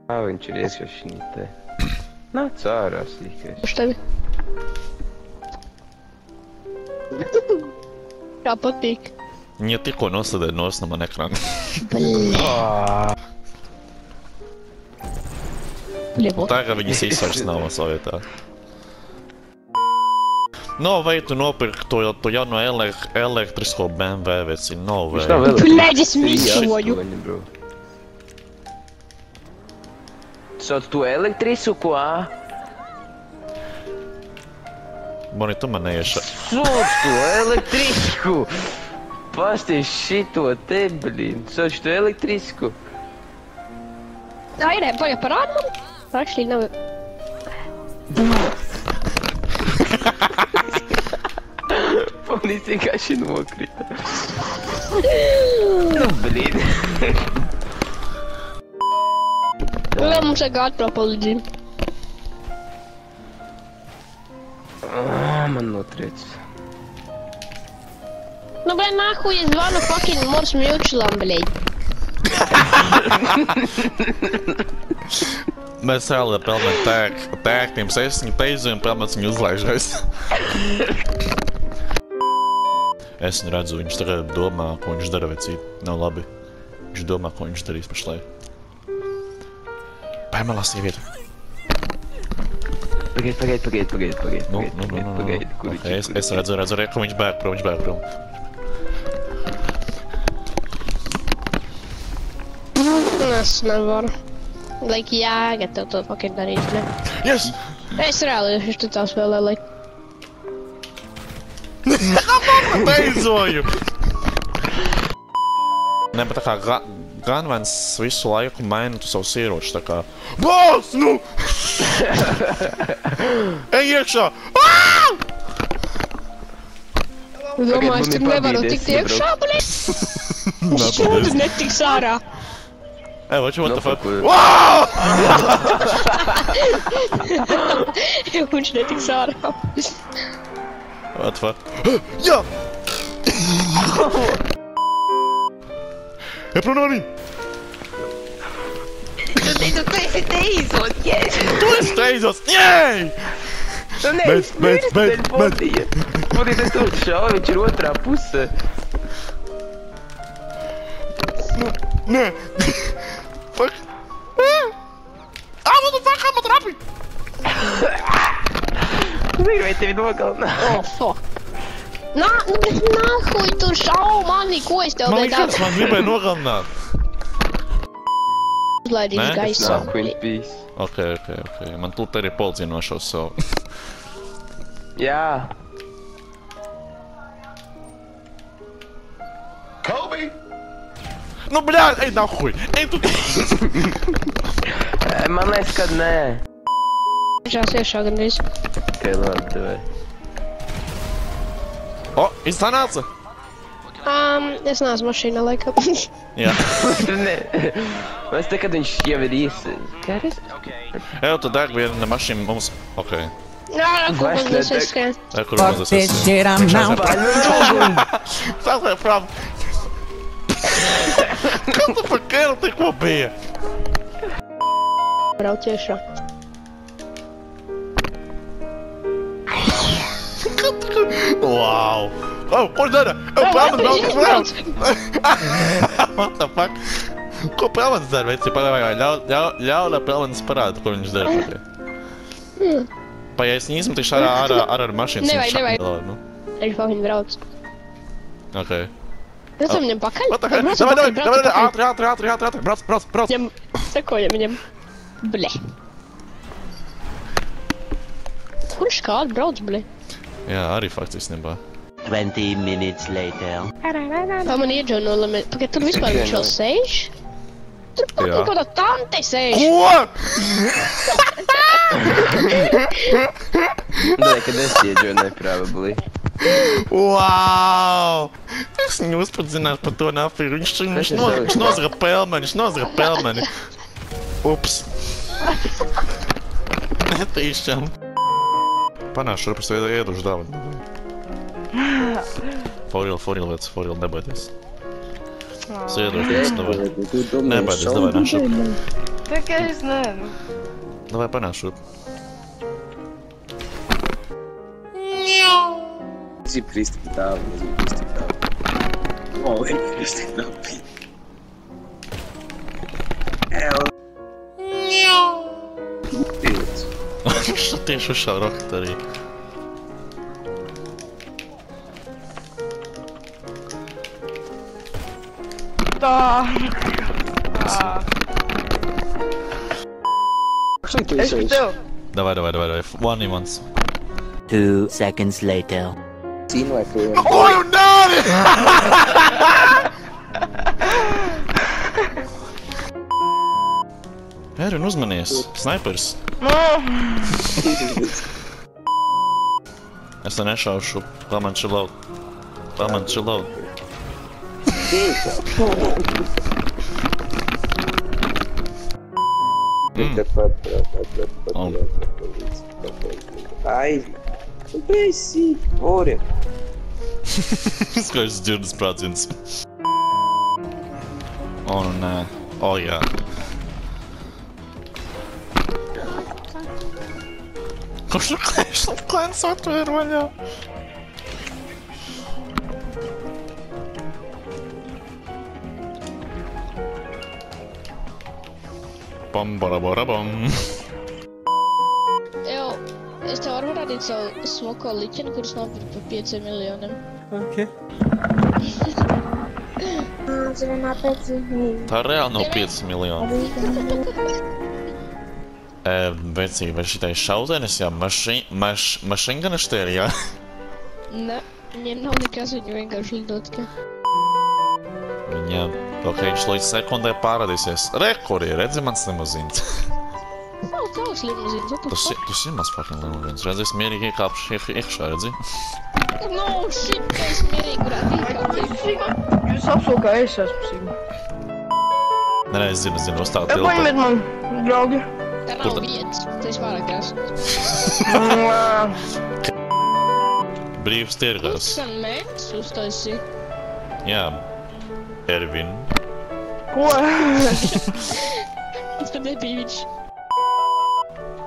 Kā viņš ir ieskries šī te? Nāc ārā, sīkais. Uz tevi. Kā patīk. Viņa tikko nosēdēja nos no man ekrāna. Tagad viņas izsvars nav savā vietā. No vai tu nopirki to jauno elektrisko BMW veci? No vai. Bļaģ, es mīsoju. Tu sauc to elektrisko, ā? Boni, tu man neieša. Sauc to elektrisku! Pasties šito te, blīn. Sauc to elektrisku. Airē, pagaid parādi man? Actually, nav... Bonīs vienkārši nokrita. Nu, blīn. Vēl mums vajag ātrā palīdzību. Man notriec. Nu, blēj, nahuj, es zvanu fucking Mors Mjučilam, blēj. Mēs reāli pelnām tēktiem sesņu teizu un pelnām viņu uzlaižais. Es redzu, viņš tagad domā, ko viņš dara vecīt. Nav labi. Viņš domā, ko viņš darīs pašlaik. Paimā lās sievieti. Pagaid. Nu. Es redzu, ka viņš bēg prom. Es nevaru. Laik jēga tev to fucking darīt, ne? Yes! Es reāli tu tā spēlē, laik. Beizoju! Ne, bet tā kā Gunvans visu laiku maina tu savus ieročus, tā kā BOSS, nu! Ej iekšā! Domāju, es tur nevaru tikt iekšā, blē? Es šūdu netiks ārā. Ej, what the fuck? Viņš netiks ārā. What the fuck? Jā! Ej, prom no viņa! Tu esi teizos, yes! Tu esi teizos, jēj! Beidz! Bonīs, es tur šauju, viņš ir otrā pusē. Nē! Fuck! What the fuck, I'm atrapi! Zinu, vai tevi nogalinā. Oh, fuck. Nahuj, tu šau mani, ko es tev Man nedaru? liekas, man gribēja nogalināt. Uzlaidīs Nē? gaisā. Queen Peace. Ok. Man tūlīt arī policija nošaus savu. Jā. Kobe! Nu, bļād, ej nahuj! Ej tu! Man liekas, ka nē. Šās iešā gandrīz. Ok, labi, davai. O, izsanāca! Es neesmu mašīnā, laikam. Jā. Nē. Mēs te, kad viņš jau ir Kā ir? Ej, tu deg viena mašīna mums. Ok. Jā, ko man tas izskrien. Ej, kur mums tas izskrien. Tas ir prom. Kas tu par kēlu tikko bija? Brauc iešā. Wow! Oh, ko dara? Oh, Pelmans brauc! What the fuck? Ko Pelmans dara, veci? Ļauj, lai Pelmans parāda, ko viņš dara patie. Paies viņi izmetīšu ārā ar mašīnas. Nevajag. Viņš pa viņu brauc. Ok. Es tam viņam pakaļ? What the hell? Davai, ātri, brauc. Viņam, sekojam viņam. Ble. Kurš kādu brauc, ble? Jā, arī fakts īstenībā. 20 minutes later. Tā man iedžo nolemēt. Pagad, tur vispār viņš vēl sēž? Tur pakaļ kaut tā tante sēž. Ko? Nē, kad es ieģoju, probably. Wow! Es viņu uzpadzināšu par to nafīru. Viņš nozara pelmeni. Ups. Netīšām. Panāšu šurp, es tev iedušu dāvanu. For real, nebaidies. Съедешь, давай. Не бъдеш, давай на шуп. Така и знае. Давай па на шуп. Si pristigitava. Oh, è pristigitava. Što ti je šušao roktari? Da. Escuteu? Давай. One in once. 2 seconds later. Sim, não é que eu... Oh no! Ervin, uzmanies! Snipers! Es te nešaušu. Paman chill out. Ai, imbecil, ore. Skaidrs dzirdas brādziens. O, nu nē. O, jā. Kurš nu klēns atvēr vaļā? Bam, barabarabam. Evo, es tev varu parādīt savu smoko liķeni, kurus nopirku par 5 miljoniem. Ok. Tā reāli nav 5 miljoni. Vecīgi, vai šitai šautenis, jā, mašinganas te ir, jā? Ne, viņiem nav nekas, viņi vienkārši lido tikai. Viņa, ok, viņš līdz sekundē pārādīsies. Re, kur ir, redzi mans limuzīns. Nav tavs limuzīns, what the fuck? Tas ir mans fucking limuzīns, redzi, es mierīgi iekāpšu iekšā, redzi? No shit, es mierīgi varētu iekāpt. Jūs apsolu, ka es esmu Sigma. Nē, es zinu, uz tā tilta. Paņemiet man, draugi. Tā nav vietas, tas pārāk krāsas. Brīvs tirgās. Kas man mērķis uztaisi? Jā. Ervin. Ko? Tas pat nebija viņš.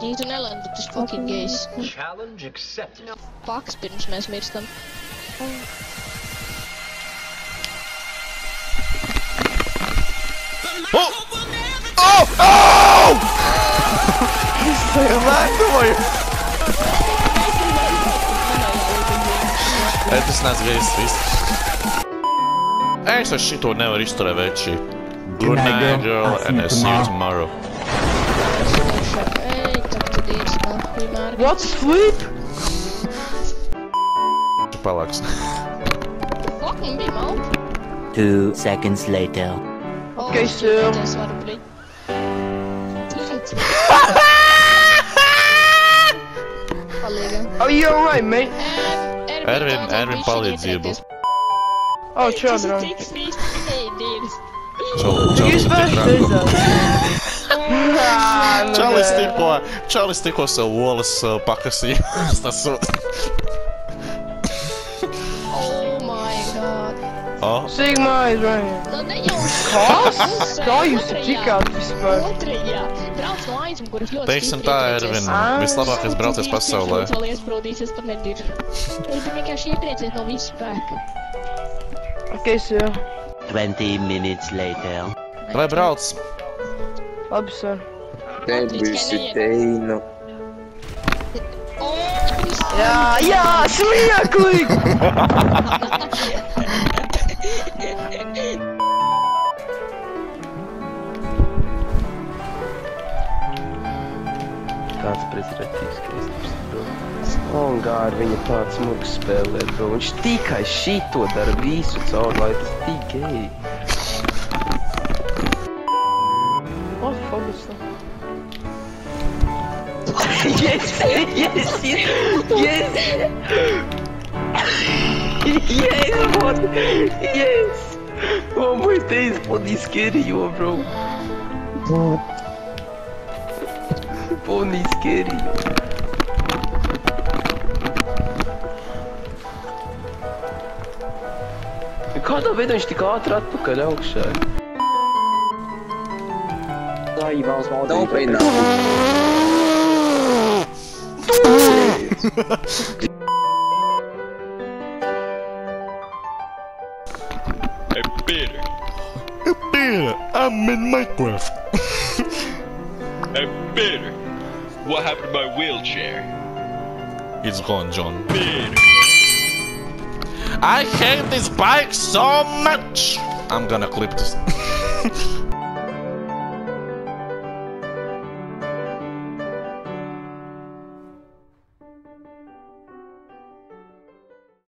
Ja tu nelēm, tad tas fucking gejs. Challenge accepted. Paks pirms mēs mirstam. Tas nāc gejs viss. Es šito nevaru izturēt veči. Good night, girl, and I'll see you tomorrow. Ej, tak tad ies nākuj mārgi. What, sleep? Palāks. Fucking bija malta. 2 seconds later. Okay, sir. Es varu blit. Palīga. Are you alright, mate? Ervin palīdzību. Oh, čau, draugi. Tik svīsti ēdienas. Jūs vērš Čalis tikko sev olas pakasīja. Tas Oh my god. Sigma is right here. Nu ne jau Kas? Kā jūs tikāt vispār? Otrajā. Brauc no aizmuguras ļoti Teiksim tā, Ervin, vislabākais braucies pasaulē. Es vēl iesprūdīsies, pat nediršu. Es biju vienkārši iepriecies no visu spēku. Okay, sir. 20 minutes later. Vai brauc? Labi, sir. Nebūsi teino. Jā, smieklīgi! Kāds prezervatīvs Kristaps, bro. Oh, God, viņa tāds smuks spēlē, bro. Viņš tikai šito dara visu caur, lai tas tik gej. What the fuck is that? Yes! Yes, what? Yes! One more days for this scary you, bro. Pony scary. Kādā veidā viņš tik ātri atpakaļ augšā? Давай нахуй. Hey, Peter. Peter, I'm in Minecraft. Hey, Peter. What happened to my wheelchair? It's gone, John. Peter. I hate this bike so much. I'm gonna clip this.